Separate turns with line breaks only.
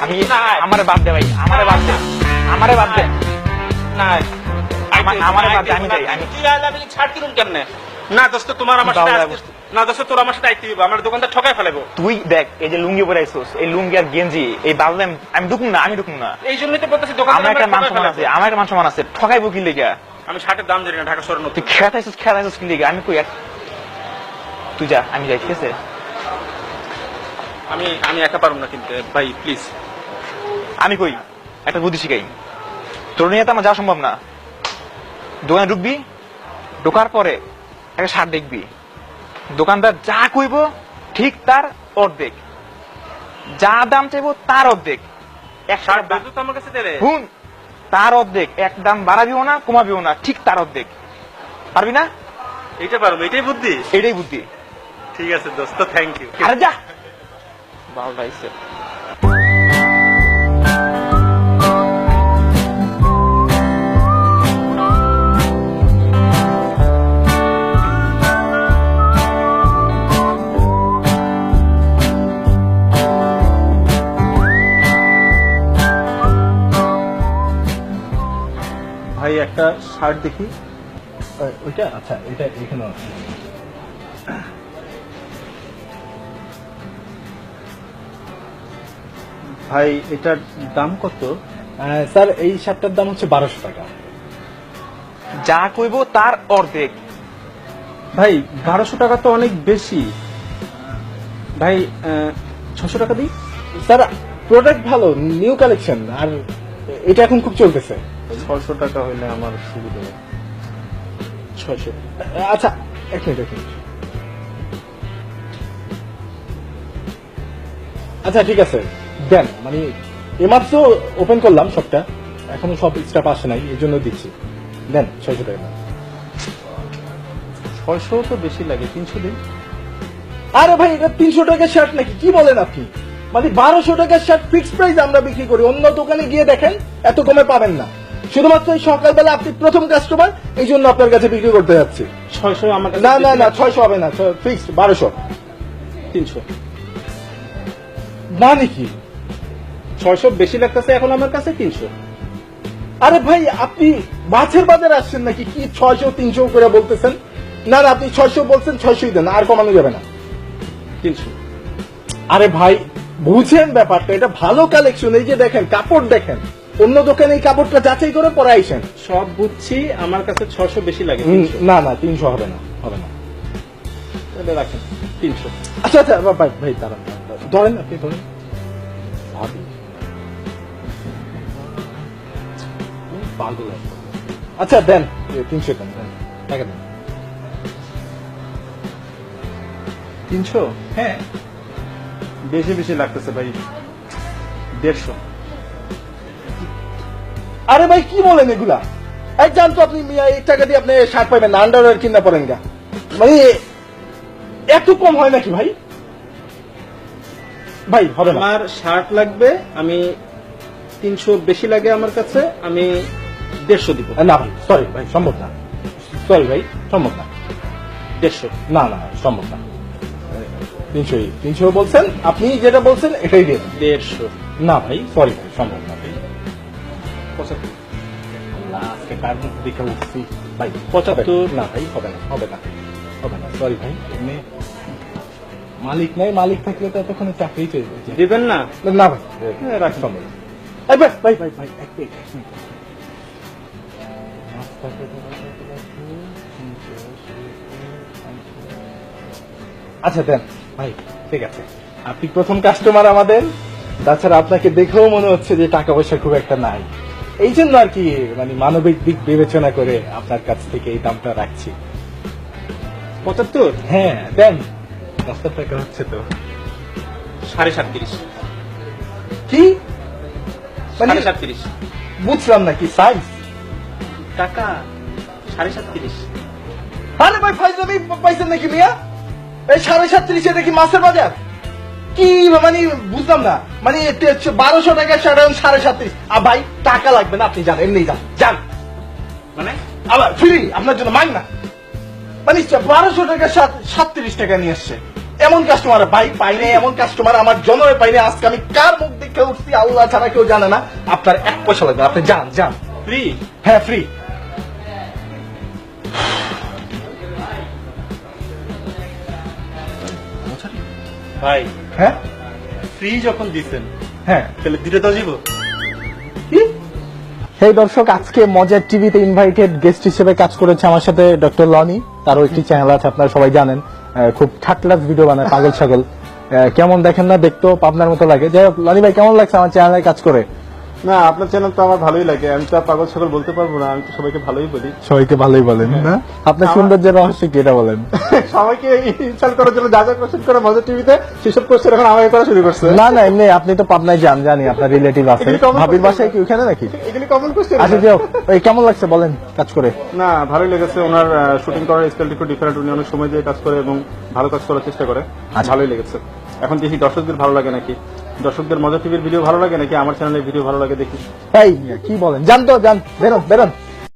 আমি আমারে বাদ দে ভাই, আমারে বাদ দে, আমারে বাদ দে,
না
আমারে বাদ দে, আমি যাই, আমি
তুই আইলে আমি ছাড় কিনুন কেমনে? না দোস্ত তোমার আমার সাথে না দোস্ত তোর আমার সাথে আইতে হবে, আমার দোকানটা ঠকাই ফেলাবো।
তুই দেখ এই যে লুঙ্গি পরে আইছিস, এই লুঙ্গি আর গেঞ্জি এই বাদলে আমি ঢুকুম না, আমি ঢুকুম না।
এই জন্যই তো বলতেছি দোকান
আমার একটা মান সম্মান আছে, আমার একটা মান সম্মান আছে, ঠকাইবো কি লিগা?
আমি শার্টের দাম জানি না, ঢাকা শহরে
তুই
নতুন।
খেতে আইছিস কি লিগা? আমি কই তুই যা, আমি যাই, ঠিক আছে?
আমি একা পারবো না কিনতে ভাই, প্লিজ।
আমি কই একটা বুদ্ধি শিখাই, তোর নিয়ে তো আমার যাওয়া সম্ভব না। দোকানে ঢুকবি, ঢোকার পরে একটা শার্ট দেখবি, দোকানদার যা কইব ঠিক তার অর্ধেক, যা দাম চাইবো তার অর্ধেক। এক
শার্ট
দাম
তো আমার কাছে দেবে।
শুন, তার অর্ধেক, এক দাম বাড়াবিও না কমাবিও না, ঠিক তার অর্ধেক। পারবি না?
এইটা পারবো, এটাই বুদ্ধি।
এটাই বুদ্ধি।
ঠিক আছে দোস্ত, থ্যাংক ইউ।
আরে যা ভালো লাগছে।
ভাই একটা শার্ট দেখি। ওইটা আচ্ছা, এটা এখানে আছে। ভাই এটার দাম কত? স্যার এই শার্টটার দাম হচ্ছে 1200 টাকা।
যা কইব তার অর্ধেক।
ভাই 1200 টাকা তো অনেক বেশি। ভাই 600 টাকা দিই। স্যার প্রোডাক্ট ভালো, নিউ কালেকশন, আর এটা এখন খুব চলতেছে। 600 টাকা হইলে আমার সুবিধা হবে। 600। আচ্ছা এক মিনিট। আচ্ছা ঠিক আছে দেন, মানে এমাত্র ওপেন করলাম সবটা, এখনো সব স্টাফ আসে নাই, এই জন্য দিচ্ছি। দেন 600 টাকা। 600 তো বেশি লাগে, 300 দিন। আরে ভাই এটা 300 টাকার শার্ট নাকি? কি বলেন আপনি? মানে 1200 টাকার শার্ট ফিক্সড প্রাইস আমরা বিক্রি করি, অন্য দোকানে গিয়ে দেখেন এত কমে পাবেন না। শুধুমাত্র এই সকালবেলা আপনি প্রথম কাস্টমার, এই জন্য আপনার কাছে বিক্রি করতে যাচ্ছি।
600 আমার কাছে।
না 600 হবে না, ফিক্সড 1200।
300
না নাকি?
600 বেশি লাগতেছে এখন আমার কাছে, 300।
আরে ভাই আপনি মাছের বাজারে আসছেন নাকি? কি 600 300 করে বলতেছেন? না আপনি 600 বলছেন, 600ই দেন, আর কমানো যাবে না।
300।
আরে ভাই বুঝেন ব্যাপারটা, এটা ভালো কালেকশন, এই যে দেখেন কাপড় দেখেন, অন্য দোকানে এই কাপড়টা যাচাই করে পরে আইসেন।
সব বুঝছি, আমার কাছে 600 বেশি লাগে।
না 300 হবে না।
তাহলে রাখেন 300।
আচ্ছা ভাই দাঁড়ান, ধরেন আপনি ধরেন। পাগল একদম। আচ্ছা দেন 300 দেন, টাকা দেন।
300? হ্যাঁ বেশি লাগতেছে ভাই, 150।
আরে ভাই কি বলেন এগুলা? এই জান তো আপনি এই টাকা দিয়ে আপনি শার্ট পাইবেন না, আন্ডারওয়্যার কিনা পড়েন গা, মানে এত কম হয় নাকি ভাই? ভাই হবে না।
আমার শার্ট লাগবে, আমি 300 বেশি লাগে আমার কাছে, আমি 150 দিব।
না ভাই সরি ভাই, সম্ভব না। সরি ভাই, সম্ভব না।
150।
না সম্ভব না। 300 বলছেন আপনি, যেটা বলছেন এটাই দিয়ে দেন।
150।
না ভাই সরি ভাই, সম্ভব না ভাই।
75।
আজকে কার মুখ দেখে উঠছি ভাই।
75।
না ভাই হবে না সরি ভাই, এমনি মালিক নাই, মালিক থাকলে তো এতক্ষণে চাকরি পেয়ে যেত।
দিবেন না?
না ভাই রাখ, সম্ভব না। এই ভাই এক মিনিট। আচ্ছা দেন ভাই, ঠিক আছে, আপনি প্রথম কাস্টমার আমাদের, তাছাড়া আপনাকে দেখেও মনে হচ্ছে যে টাকা পয়সা খুব একটা নাই, এই জন্য আর কি, মানে মানবিক দিক বিবেচনা করে আপনার কাছ থেকে এই দামটা রাখছি।
75?
হ্যাঁ দেন, 70 টাকা হচ্ছে তো।
37.5।
কি মানে
37.5
বুঝলাম না, কি সাইজ?
টাকা 37.5।
আরে ভাই ফাইজলামি পাইছেন নাকি মিয়া? এই 37.5 এটা কি মাছের বাজার? কি মানে বুঝলাম না, মানে 1200 টাকা শার্ট 37.5। আর ভাই টাকা লাগবে না, আপনি যান, এমনি যান।
মানে
আবার ফ্রি আপনার জন্য মাইন না, মানে 1200 টাকা 37 টাকা নিয়ে আসছে। এমন কাস্টমার ভাই পাইনি, এমন কাস্টমার আমার জন্মে পাইনি। আজকে আমি কার মুখ দেখে উঠছি আল্লাহ ছাড়া কেউ জানে না। আপনার 1 পয়সা লাগবে, আপনি যান যান।
ফ্রি?
হ্যাঁ ফ্রি।
ভাই
হ্যাঁ
ফ্রি যখন দিচ্ছেন
হ্যাঁ।
তাহলে দিতে তো যাবো।
সেই দর্শক, আজকে মজার টিভিতে ইনভাইটেড গেস্ট হিসেবে কাজ করেছে আমার সাথে ডক্টর লনি। তারও একটি চ্যানেল আছে, আপনারা সবাই জানেন। খুব ঠাটলাস ভিডিও বানায়, পাগল ছাগল। কেমন দেখেন না, দেখতেও পাবনার মতো লাগে। যাই হোক, লনি ভাই কেমন লাগছে আমার চ্যানেলে কাজ করে?
না, আপনার চ্যানেল তো আমার ভালোই লাগে। আমি তো আর পাগল ছাগল বলতে পারবো না, আমি তো সবাইকে ভালোই বলি।
সবাইকে ভালোই বলেন না? আপনার সৌন্দর্যের রহস্য কি এটা বলেন?
সবাইকে ইনসাল্ট করার জন্য যা যা কোশ্চেন করে মজার টিভিতে সেসব কোশ্চেন এখন আমাকে করা শুরু করছে।
না না, এমনি আপনি তো পাবনায় যান, জানি আপনার রিলেটিভ আছে।
এগুলি common
ভাবির
question
বাসায় কি ওখানে নাকি?
এগুলি কমন কোশ্চেন।
আচ্ছা যাও, ওই কেমন লাগছে বলেন কাজ করে?
না, ভালোই লেগেছে। ওনার শুটিং করার স্টাইলটা একটু ডিফারেন্ট। উনি অনেক সময় দিয়ে কাজ করে এবং ভালো কাজ করার চেষ্টা করে।
আচ্ছা।
ভালোই লেগেছে। এখন দেখি দর্শকদের ভালো লাগে নাকি, দর্শকদের মজা টিভির ভিডিও ভালো লাগে নাকি আমার চ্যানেলের ভিডিও ভালো লাগে দেখি।
এই কি বলেন, যান তো যান, বেরোন বেরোন।